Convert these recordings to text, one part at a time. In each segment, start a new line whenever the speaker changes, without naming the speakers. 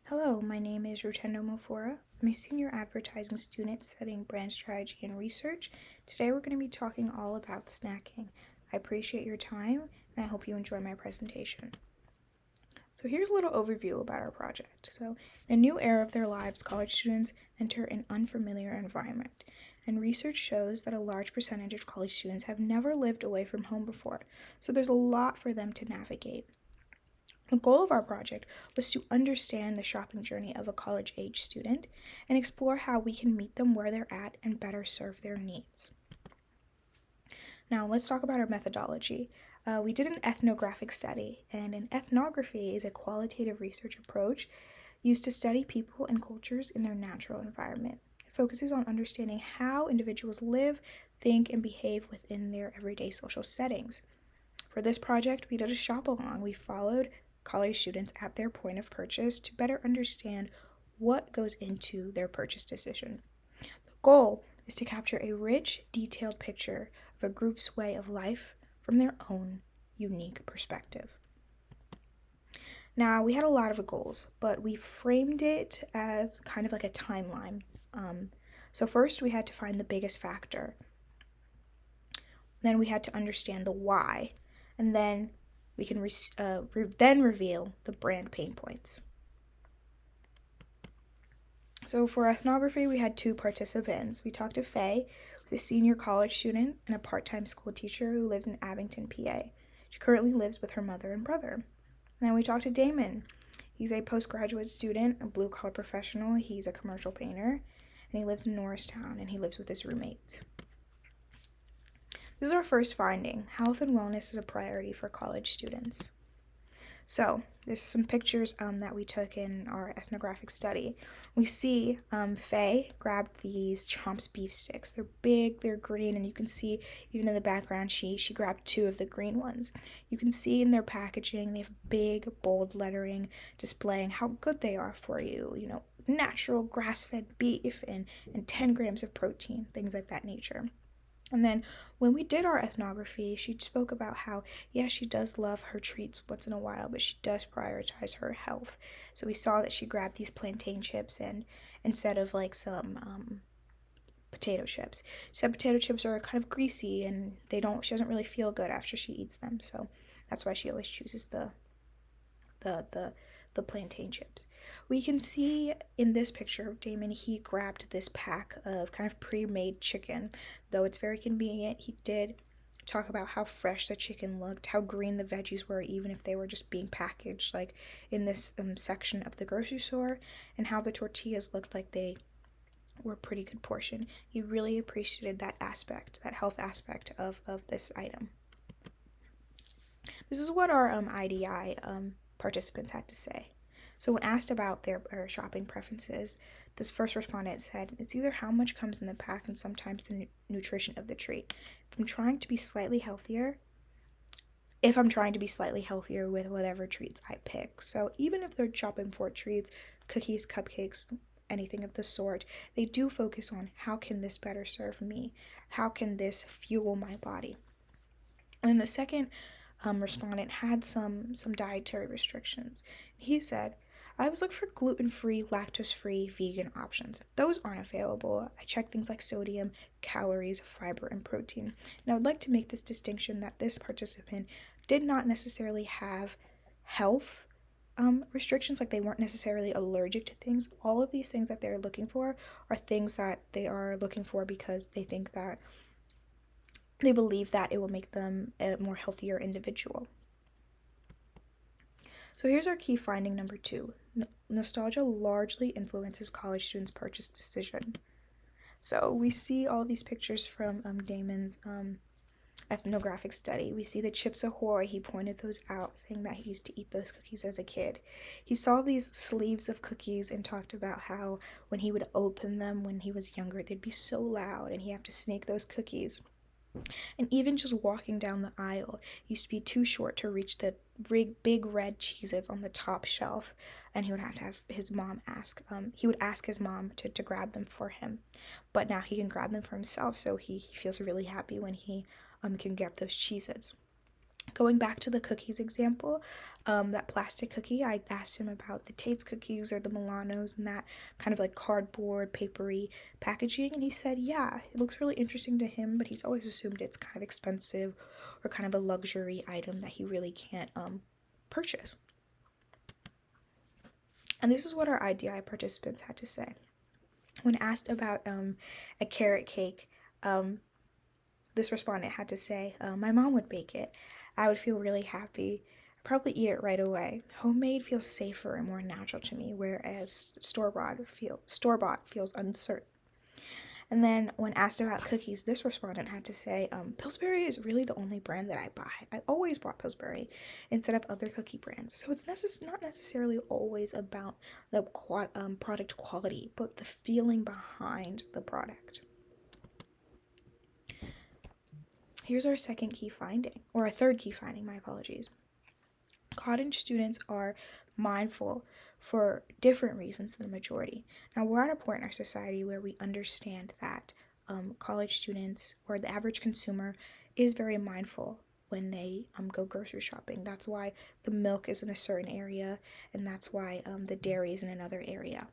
Hello, my name is Rotendo Mofora. I'm a senior advertising student studying brand strategy and research. Today we're going to be talking all about snacking. I appreciate your time and I hope you enjoy my presentation. So here's a little overview about our project. So in a new era of their lives, college students enter an unfamiliar environment. And research shows that a large percentage of college students have never lived away from home before. So there's a lot for them to navigate. The goal of our project was to understand the shopping journey of a college-age student and explore how we can meet them where they're at and better serve their needs. Now, let's talk about our methodology. We did an ethnographic study, and an ethnography is a qualitative research approach used to study people and cultures in their natural environment. It focuses on understanding how individuals live, think, and behave within their everyday social settings. For this project, we did a shop along. We followed college students at their point of purchase to better understand what goes into their purchase decision. The goal is to capture a rich, detailed picture of a group's way of life from their own unique perspective. Now, we had a lot of goals, but we framed it as kind of like a timeline. So first, we had to find the biggest factor. Then we had to understand the why, and then we can then reveal the brand pain points. So for ethnography, we had two participants. We talked to Faye, who's a senior college student and a part-time school teacher who lives in Abington, PA. She currently lives with her mother and brother. And then we talked to Damon. He's a postgraduate student, a blue-collar professional. He's a commercial painter, and he lives in Norristown, and he lives with his roommate. This is our first finding. Health and wellness is a priority for college students. So, this is some pictures that we took in our ethnographic study. We see Faye grabbed these Chomps beef sticks. They're big, they're green, and you can see even in the background she grabbed two of the green ones. You can see in their packaging they have big, bold lettering displaying how good they are for you. You know, natural grass-fed beef and 10 grams of protein, things like that nature. And then when we did our ethnography, she spoke about how, yeah, she does love her treats once in a while, but she does prioritize her health. So we saw that she grabbed these plantain chips and instead of like some potato chips. She said potato chips are kind of greasy and she doesn't really feel good after she eats them. So that's why she always chooses the plantain chips. We can see in this picture of Damon, he grabbed this pack of kind of pre-made chicken. Though it's very convenient, he did talk about how fresh the chicken looked, how green the veggies were, even if they were just being packaged like in this section of the grocery store, and how the tortillas looked like they were a pretty good portion. He really appreciated that aspect, that health aspect of this item. This is what our IDI participants had to say. So when asked about their shopping preferences, this first respondent said, it's either how much comes in the pack and sometimes the nutrition of the treat. If I'm trying to be slightly healthier with whatever treats I pick. So even if they're shopping for treats, cookies, cupcakes, anything of the sort, they do focus on how can this better serve me? How can this fuel my body? And the second respondent had some dietary restrictions. He said, I always look for gluten-free, lactose-free, vegan options. If those aren't available, I check things like sodium, calories, fiber, and protein. And I would like to make this distinction that this participant did not necessarily have health restrictions, like they weren't necessarily allergic to things. All of these things that they're looking for are things that they are looking for because they think that they believe that it will make them a more healthier individual. So here's our key finding number 2. Nostalgia largely influences college students' purchase decision. So we see all these pictures from Damon's ethnographic study. We see the Chips Ahoy. He pointed those out, saying that he used to eat those cookies as a kid. He saw these sleeves of cookies and talked about how when he would open them when he was younger, they'd be so loud and he'd have to sneak those cookies. And even just walking down the aisle used to be too short to reach the big red Cheez-Its on the top shelf, and he would have his mom ask his mom to grab them for him. But now he can grab them for himself, so he feels really happy when he can get those Cheez-Its. Going back to the cookies example, that plastic cookie, I asked him about the Tate's cookies or the Milanos and that kind of like cardboard, papery packaging, and he said, yeah, it looks really interesting to him, but he's always assumed it's kind of expensive or kind of a luxury item that he really can't purchase. And this is what our IDI participants had to say. When asked about a carrot cake, this respondent had to say, my mom would bake it. I would feel really happy. I'd probably eat it right away. Homemade feels safer and more natural to me, whereas store-bought feels uncertain. And then when asked about cookies, this respondent had to say, Pillsbury is really the only brand that I buy. I always bought Pillsbury instead of other cookie brands. So it's not necessarily always about the product quality, but the feeling behind the product. Here's our second key finding, or our third key finding, my apologies. College students are mindful for different reasons than the majority. Now, we're at a point in our society where we understand that college students or the average consumer is very mindful when they go grocery shopping. That's why the milk is in a certain area, and that's why the dairy is in another area.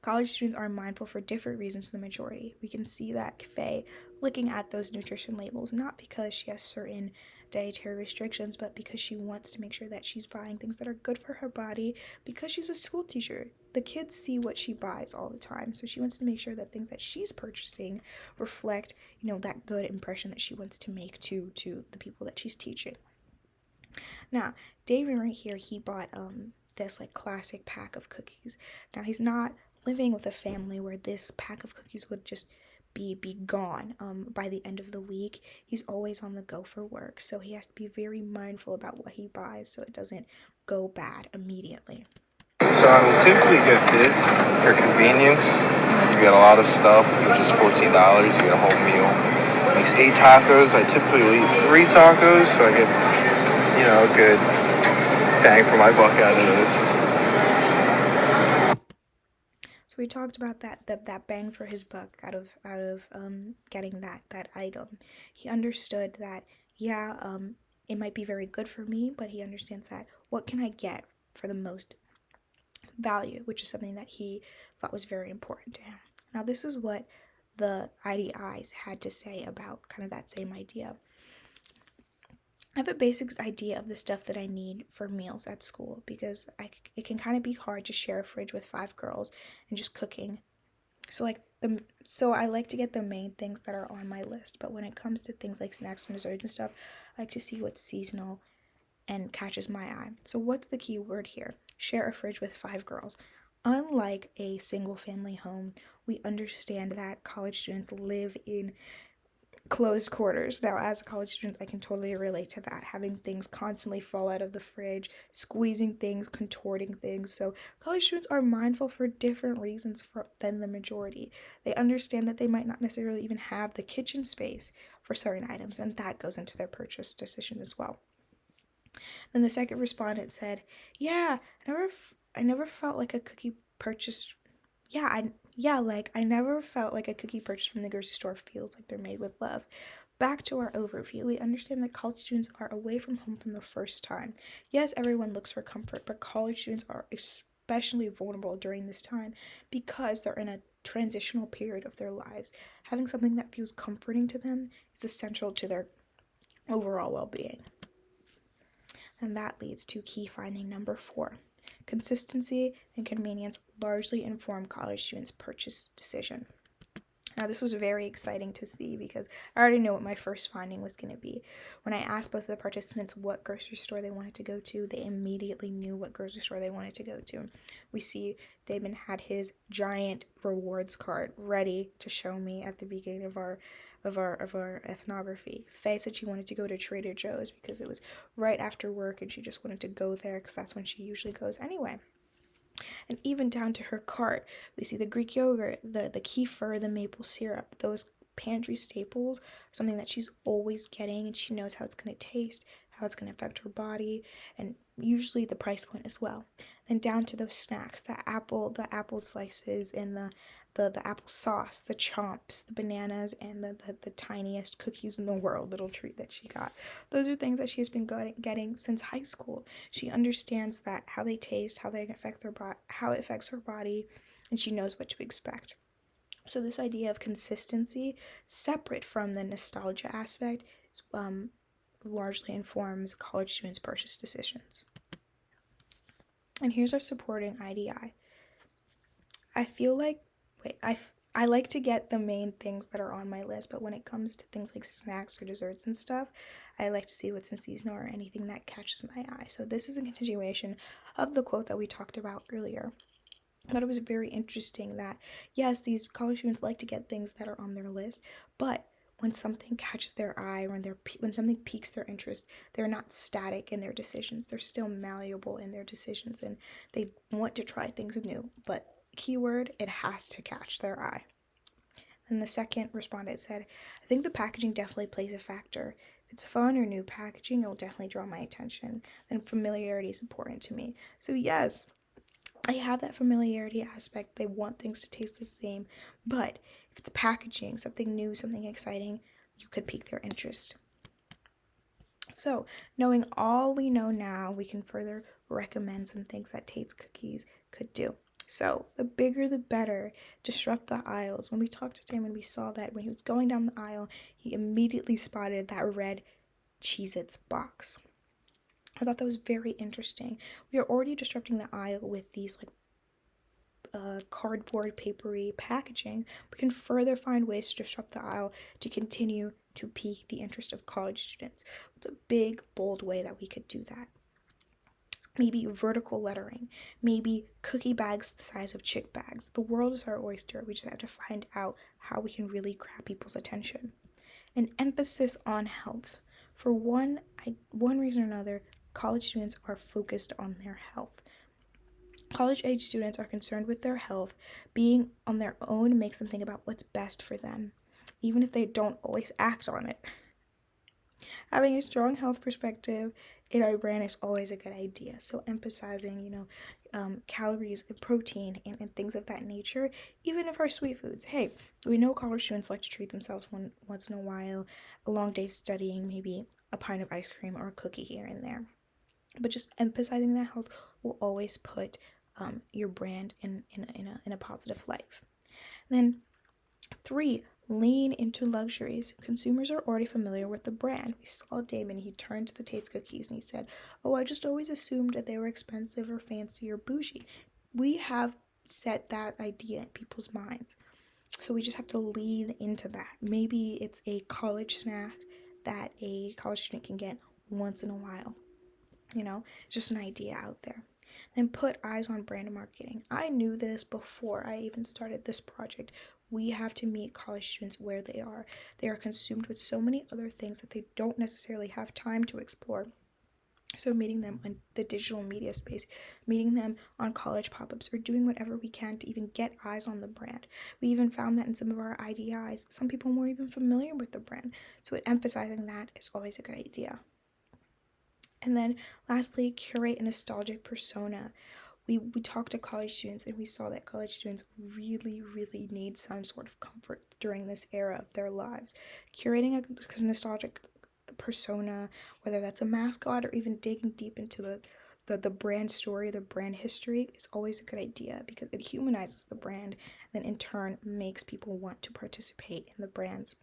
College students are mindful for different reasons than the majority. We can see that Faye looking at those nutrition labels, not because she has certain dietary restrictions, but because she wants to make sure that she's buying things that are good for her body because she's a school teacher. The kids see what she buys all the time, so she wants to make sure that things that she's purchasing reflect, that good impression that she wants to make to the people that she's teaching. Now, David right here, he bought this like classic pack of cookies. Now, he's not living with a family where this pack of cookies would just be gone by the end of the week. He's always on the go for work, so he has to be very mindful about what he buys so it doesn't go bad immediately.
So I would typically get this for convenience. You get a lot of stuff for just $14. You get a whole meal. Makes 8 tacos. I typically eat 3 tacos, so I get, a good bang for my buck out of this.
So we talked about that bang for his buck out of getting that item. He understood that it might be very good for me, but he understands that what can I get for the most value, which is something that he thought was very important to him. Now, this is what the IDIs had to say about kind of that same idea. I have a basic idea of the stuff that I need for meals at school because it can kind of be hard to share a fridge with 5 girls and just cooking. So I like to get the main things that are on my list, but when it comes to things like snacks and desserts and stuff, I like to see what's seasonal and catches my eye. So what's the key word here? Share a fridge with 5 girls. Unlike a single family home, we understand that college students live in closed quarters. Now, as a college student, I can totally relate to that. Having things constantly fall out of the fridge, squeezing things, contorting things. So college students are mindful for different reasons than the majority. They understand that they might not necessarily even have the kitchen space for certain items, and that goes into their purchase decision as well. Then the second respondent said, "Yeah, I never felt like a cookie purchased. I never felt like a cookie purchased from the grocery store feels like they're made with love." Back to our overview, we understand that college students are away from home from the first time. Yes, everyone looks for comfort, but college students are especially vulnerable during this time because they're in a transitional period of their lives. Having something that feels comforting to them is essential to their overall well-being. And that leads to key finding number 4. Consistency and convenience largely inform college students' purchase decision. Now, this was very exciting to see because I already knew what my first finding was going to be. When I asked both of the participants what grocery store they wanted to go to, they immediately knew what grocery store they wanted to go to. We see Damon had his giant rewards card ready to show me at the beginning of our ethnography. Faye said she wanted to go to Trader Joe's because it was right after work and she just wanted to go there because that's when she usually goes anyway. And even down to her cart, we see the Greek yogurt, the kefir, the maple syrup, those pantry staples, something that she's always getting, and she knows how it's going to taste, how it's going to affect her body, and usually the price point as well. And down to those snacks, the apple slices and the apple sauce, the chomps, the bananas, and the tiniest cookies in the world little treat that she got. Those are things that she has been getting since high school. She understands that how they taste, how they affect their body, how it affects her body, and she knows what to expect. So this idea of consistency, separate from the nostalgia aspect, largely informs college students' purchase decisions. And here's our supporting IDI. I feel like, I like to get the main things that are on my list, but when it comes to things like snacks or desserts and stuff, I like to see what's in seasonal or anything that catches my eye. So this is a continuation of the quote that we talked about earlier. I thought it was very interesting that, yes, these college students like to get things that are on their list, but when something catches their eye, when something piques their interest, they're not static in their decisions. They're still malleable in their decisions, and they want to try things new. But keyword, it has to catch their eye. And the second respondent said, I think the packaging definitely plays a factor. If it's fun or new packaging, it will definitely draw my attention. And familiarity is important to me. So yes, I have that familiarity aspect. They want things to taste the same, but if it's packaging, something new, something exciting, you could pique their interest. So, knowing all we know now, we can further recommend some things that Tate's Cookies could do. So, the bigger the better. Disrupt the aisles. When we talked to Damon, we saw that when he was going down the aisle, he immediately spotted that red Cheez-Its box. I thought that was very interesting. We are already disrupting the aisle with these cardboard papery packaging. We can further find ways to disrupt the aisle to continue to pique the interest of college students. It's a big, bold way that we could do that. Maybe vertical lettering, maybe cookie bags the size of chick bags. The world is our oyster. We just have to find out how we can really grab people's attention. An emphasis on health. For one reason or another, college students are focused on their health. College-age students are concerned with their health. Being on their own makes them think about what's best for them, even if they don't always act on it. Having a strong health perspective in our brand is always a good idea. So emphasizing, calories and protein and things of that nature, even if our sweet foods. Hey, we know college students like to treat themselves once in a while, a long day of studying, maybe a pint of ice cream or a cookie here and there. But just emphasizing that health will always put your brand in a positive light. Then 3, lean into luxuries. Consumers are already familiar with the brand. We saw Damon, he turned to the Tate's Cookies and he said, I just always assumed that they were expensive or fancy or bougie. We have set that idea in people's minds. So we just have to lean into that. Maybe it's a college snack that a college student can get once in a while. Just an idea out there. Then put eyes on brand marketing. I knew this before I even started this project. We have to meet college students where they are. They are consumed with so many other things that they don't necessarily have time to explore. So meeting them in the digital media space, meeting them on college pop-ups, or doing whatever we can to even get eyes on the brand. We even found that in some of our IDIs, some people weren't even familiar with the brand. So emphasizing that is always a good idea. And then lastly, curate a nostalgic persona. We talked to college students and we saw that college students really, really need some sort of comfort during this era of their lives. Curating a nostalgic persona, whether that's a mascot or even digging deep into the brand story, the brand history, is always a good idea because it humanizes the brand, then in turn makes people want to participate in the brand's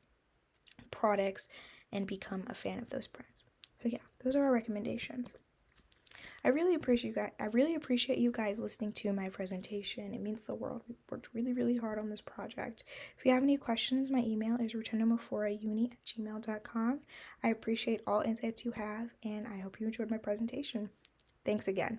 products and become a fan of those brands. So yeah, those are our recommendations. I really appreciate you guys listening to my presentation. It means the world. We worked really, really hard on this project. If you have any questions, my email is rotundamophora@gmail.com. I appreciate all insights you have, and I hope you enjoyed my presentation. Thanks again.